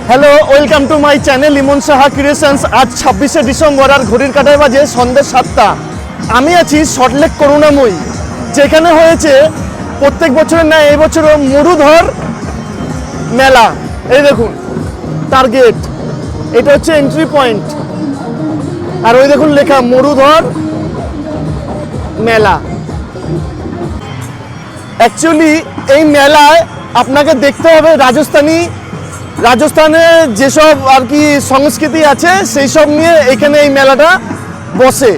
Hello, welcome to my channel Emon Saha creations. আজ 26শে December আর ঘড়ির কাঁটায় বাজে সন্ধ্যে 7টা। আমি আছি সল্টলেক করুণাময়ী, যেখানে হয়েছে প্রত্যেক বছরের ন্যায় এই বছরও মরুধর মেলা। এই দেখুন টার্গেট, এটা হচ্ছে এন্ট্রি পয়েন্ট, আর ওই দেখুন লেখা মরুধর মেলা। অ্যাকচুয়ালি এই মেলায় আপনাকে দেখতে হবে রাজস্থানে যেসব আর কি সংস্কৃতি আছে সেই সব নিয়ে এখানে এই মেলাটা বসে।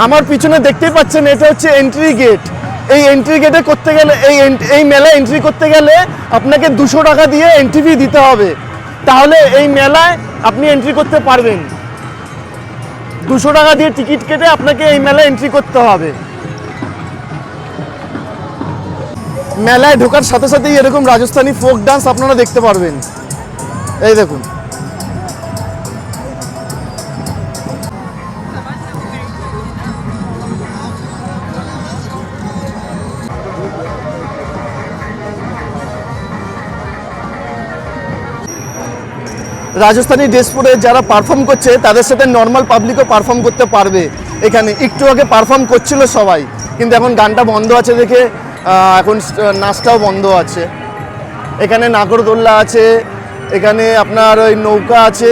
আমার পিছনে দেখতেই পাচ্ছেন, এটা হচ্ছে এন্ট্রি গেট। এই এন্ট্রি গেটে করতে গেলে এই মেলা এন্ট্রি করতে গেলে আপনাকে 200 টাকা দিয়ে এন্ট্রি ফি দিতে হবে, তাহলে এই মেলায় আপনি এন্ট্রি করতে পারবেন। 200 টাকা দিয়ে টিকিট কেটে আপনাকে এই মেলায় এন্ট্রি করতে হবে। মেলায় ঢোকার সাথে সাথেই এরকম রাজস্থানী ফোক ডান্স আপনারা দেখতে পারবেন। এই দেখুন, রাজস্থানী ড্রেস পরে যারা পারফর্ম করছে তাদের সাথে নর্মাল পাবলিকও পারফর্ম করতে পারবে। এখানে একটু আগে পারফর্ম করছিল সবাই, কিন্তু এখন গানটা বন্ধ আছে দেখে এখন নাচটাও বন্ধ আছে। এখানে নাগরদোল্লা আছে, এখানে আপনার ওই নৌকা আছে।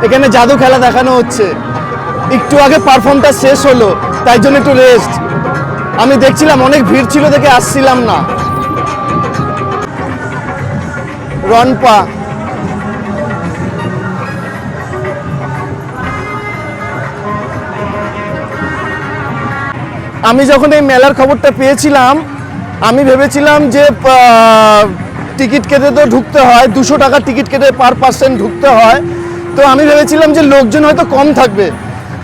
এখানে জাদু খেলা দেখানো হচ্ছে। একটু আগে পারফর্মটা শেষ হলো, তাই জন্য একটু রেস্ট। আমি দেখছিলাম অনেক ভিড় ছিল দেখে আসছিলাম না। রনপা, আমি যখন এই মেলার খবরটা পেয়েছিলাম আমি ভেবেছিলাম যে টিকিট কেটে তো ঢুকতে হয়, 200 টাকা টিকিট কেটে পার পার্সন ঢুকতে হয়। তো আমি ভেবেছিলাম যে লোকজন হয়তো কম থাকবে,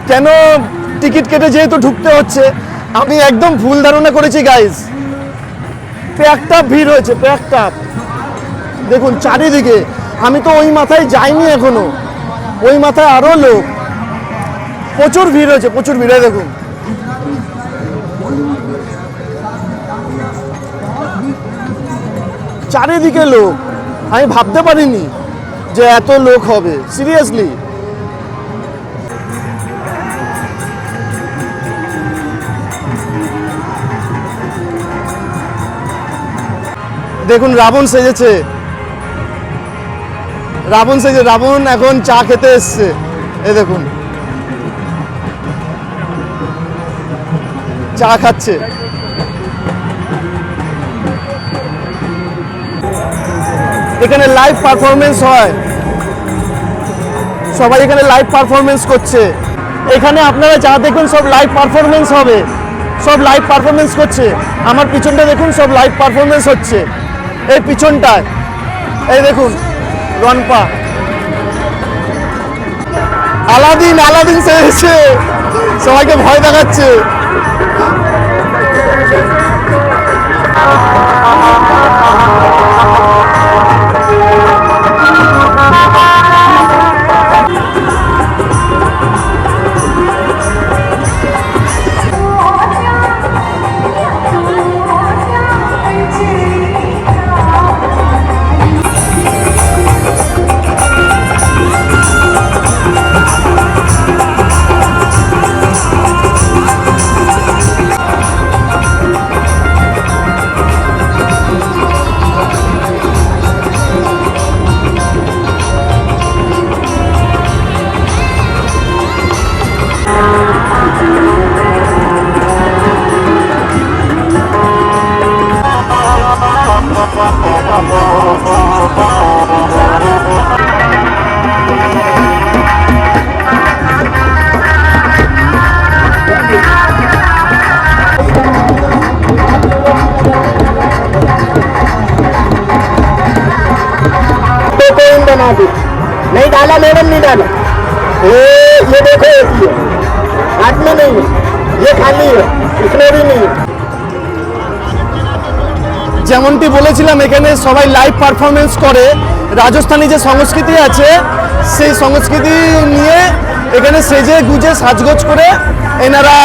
কেন টিকিট কেটে যেহেতু ঢুকতে হচ্ছে। আমি একদম ভুল ধারণা করেছি গাইজ। প্যাকটা ভিড় হয়েছে, প্যাকটা দেখুন চারিদিকে। আমি তো ওই মাথায় যাইনি এখনো, ওই মাথায় আরো লোক। প্রচুর ভিড় হয়েছে, প্রচুর ভিড়। দেখুন চারিদিকে লোক, আমি ভাবতে পারিনি যে এত লোক হবে, সিরিয়াসলি। দেখুন রাবণ সেজেছে, রাবণ এখন চা খেতে এসছে। এই দেখুন চা খাচ্ছে। এখানে লাইভ পারফরমেন্স হয়, সবাই এখানে লাইভ পারফরমেন্স করছে। এখানে আপনারা যা দেখুন সব লাইভ পারফরমেন্স হবে, সব লাইভ পারফরমেন্স করছে। আমার পিছনটা দেখুন, সব লাইভ পারফরমেন্স হচ্ছে। এই পিছনটায় এই দেখুন রনপা, আলাদিন সেজেছে, সবাইকে ভয় দেখাচ্ছে। नहीं डाला मैडम, नहीं डाला। ये देखो, ये हाथ में नहीं है, ये खाली है, इसमें भी नहीं है। যেমনটি বলেছিলাম এখানে সবাই লাইভ পারফরমেন্স করে। রাজস্থানী যে সংস্কৃতি আছে সেই সংস্কৃতি নিয়ে এখানে সেজে গুজে সাজগোজ করে এনারা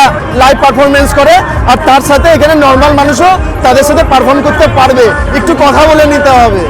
লাইভ পারফরমেন্স করে, আর তার সাথে এখানে নর্মাল মানুষও তাদের সাথে পারফর্ম করতে পারবে, একটু কথা বলে নিতে হবে।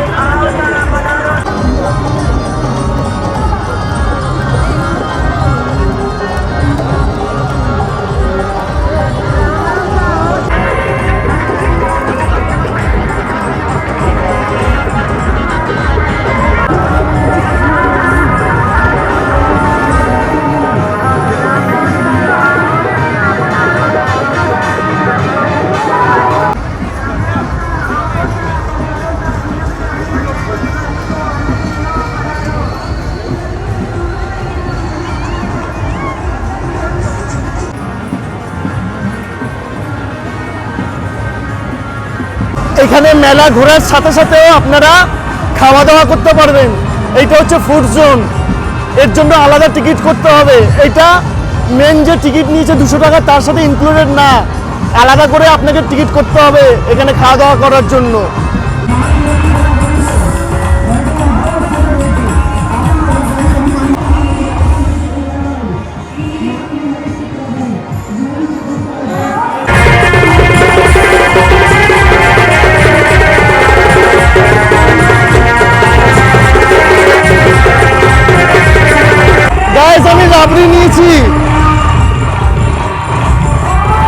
এখানে মেলা ঘোরার সাথে সাথেও আপনারা খাওয়া দাওয়া করতে পারবেন। এইটা হচ্ছে ফুড জোন, এর জন্য আলাদা টিকিট করতে হবে। এটা মেন যে টিকিট নিয়েছে 200 টাকা তার সাথে ইনক্লুডেড না, আলাদা করে আপনাকে টিকিট করতে হবে এখানে খাওয়া দাওয়া করার জন্য।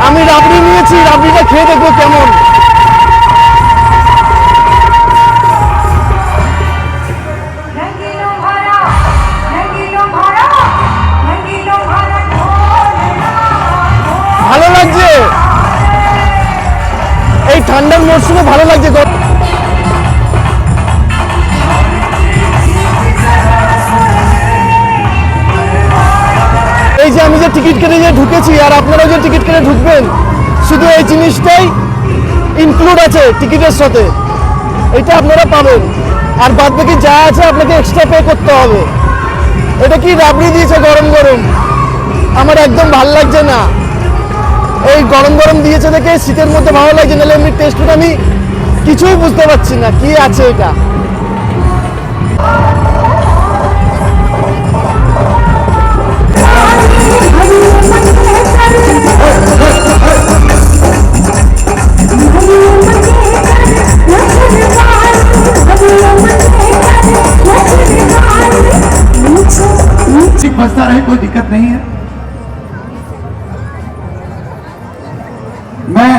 আমি রাবড়ি নিয়েছি, রাবড়িটা খেয়ে দেখবো কেমন। ভালো লাগছে, এই ঠান্ডার মরশুমে ভালো লাগছে। এই যে আমি যে টিকিট কেটে যে ঢুকেছি আর আপনারাও যে টিকিট কেটে ঢুকবেন, শুধু এই জিনিসটাই ইনক্লুড আছে টিকিটের সাথে, এটা আপনারা পাবেন। আর বাদ বাকি যা আছে আপনাকে এক্সট্রা পে করতে হবে। এটা কি রাবড়ি দিয়েছে গরম গরম, আমার একদম ভালো লাগছে না। এই গরম গরম দিয়েছে দেখে শীতের মধ্যে ভালো লাগছে, নাহলে এমনি টেস্টটা আমি কিছুই বুঝতে পারছি না কি আছে এটা। बजता रहे, कोई दिक्कत नहीं है। मैं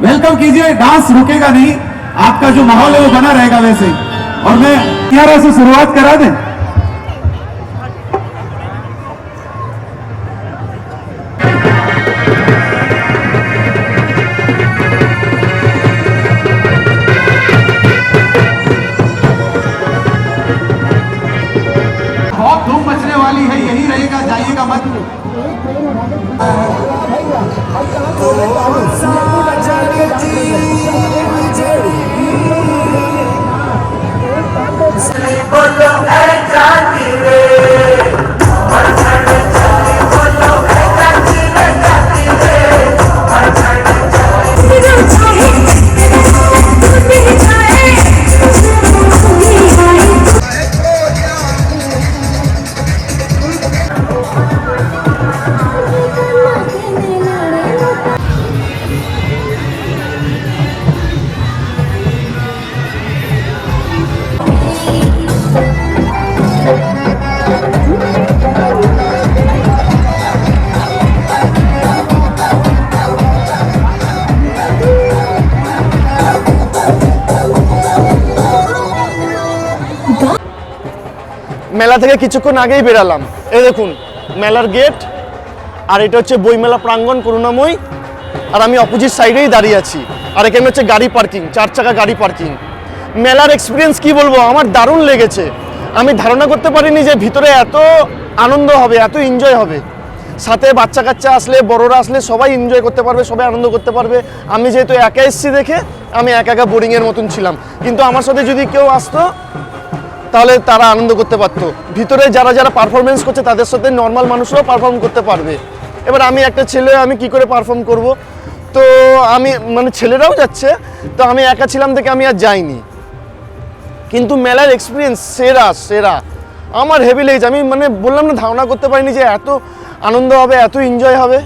वेलकम कीजिए, डांस रुकेगा नहीं, आपका जो माहौल है वो बना रहेगा वैसे ही। और मैं कियारा से शुरुआत करा दें। बहुत धूम मचने वाली है, यही रहेगा, जाइएगा मत। মেলা থেকে কিছুক্ষণ আগেই বেরালাম, এই দেখুন মেলার গেট, আর এটা হচ্ছে বইমেলা প্রাঙ্গণ করুণাময়ী, আর আমি অপোজিট সাইডেই দাঁড়িয়ে আছি। আর এখানে হচ্ছে গাড়ি পার্কিং, 4 চাকা গাড়ি পার্কিং। মেলার এক্সপিরিয়েন্স কি বলবো, আমার দারুণ লেগেছে। আমি ধারণা করতে পারিনি যে ভিতরে এত আনন্দ হবে, এত এনজয় হবে। সাথে বাচ্চা কাচ্চা আসলে, বড়রা আসলে সবাই এনজয় করতে পারবে, সবাই আনন্দ করতে পারবে। আমি যেহেতু একা এসেছি দেখে আমি একা একা বোরিংয়ের মতন ছিলাম, কিন্তু আমার সাথে যদি কেউ আসতো তাহলে তারা আনন্দ করতে পারতো। ভিতরে যারা যারা পারফরমেন্স করছে তাদের সাথে নর্মাল মানুষরাও পারফর্ম করতে পারবে। এবার আমি একটা ছেলে, আমি কি করে পারফর্ম করব? তো আমি মানে ছেলেরাও যাচ্ছে, তো আমি একা ছিলাম দেখে আমি আর যাইনি। কিন্তু মেলার এক্সপিরিয়েন্স সেরা সেরা, আমার হেভি লেগেছে। আমি মানে বললাম না, ধারণা করতে পারিনি যে এত আনন্দ হবে, এত এনজয় হবে।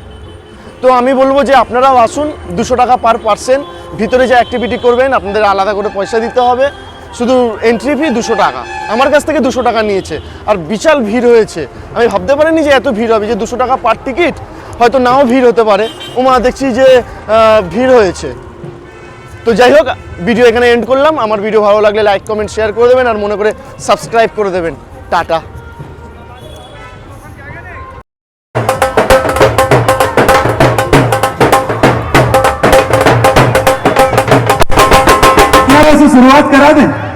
তো আমি বলবো যে আপনারাও আসুন, 200 টাকা পার পার্সন। ভিতরে যে অ্যাক্টিভিটি করবেন আপনাদের আলাদা করে পয়সা দিতে হবে, শুধু এন্ট্রি ফি 200 টাকা। আমার কাছ থেকে 200 টাকা নিয়েছে, আর বিশাল ভিড় হয়েছে। আমি ভাবতে পারিনি যে এত ভিড় হবে, যে 200 টাকা পার টিকিট, হয়তো নাও ভিড় হতে পারে। ওমা দেখছি যে ভিড় হয়েছে। তো যাই হোক, ভিডিও এখানে এন্ড করলাম। আমার ভিডিও ভালো লাগলে লাইক কমেন্ট শেয়ার করে দেবেন, আর মনে করে সাবস্ক্রাইব করে দেবেন। টাটা। से शुरुआत करा दें।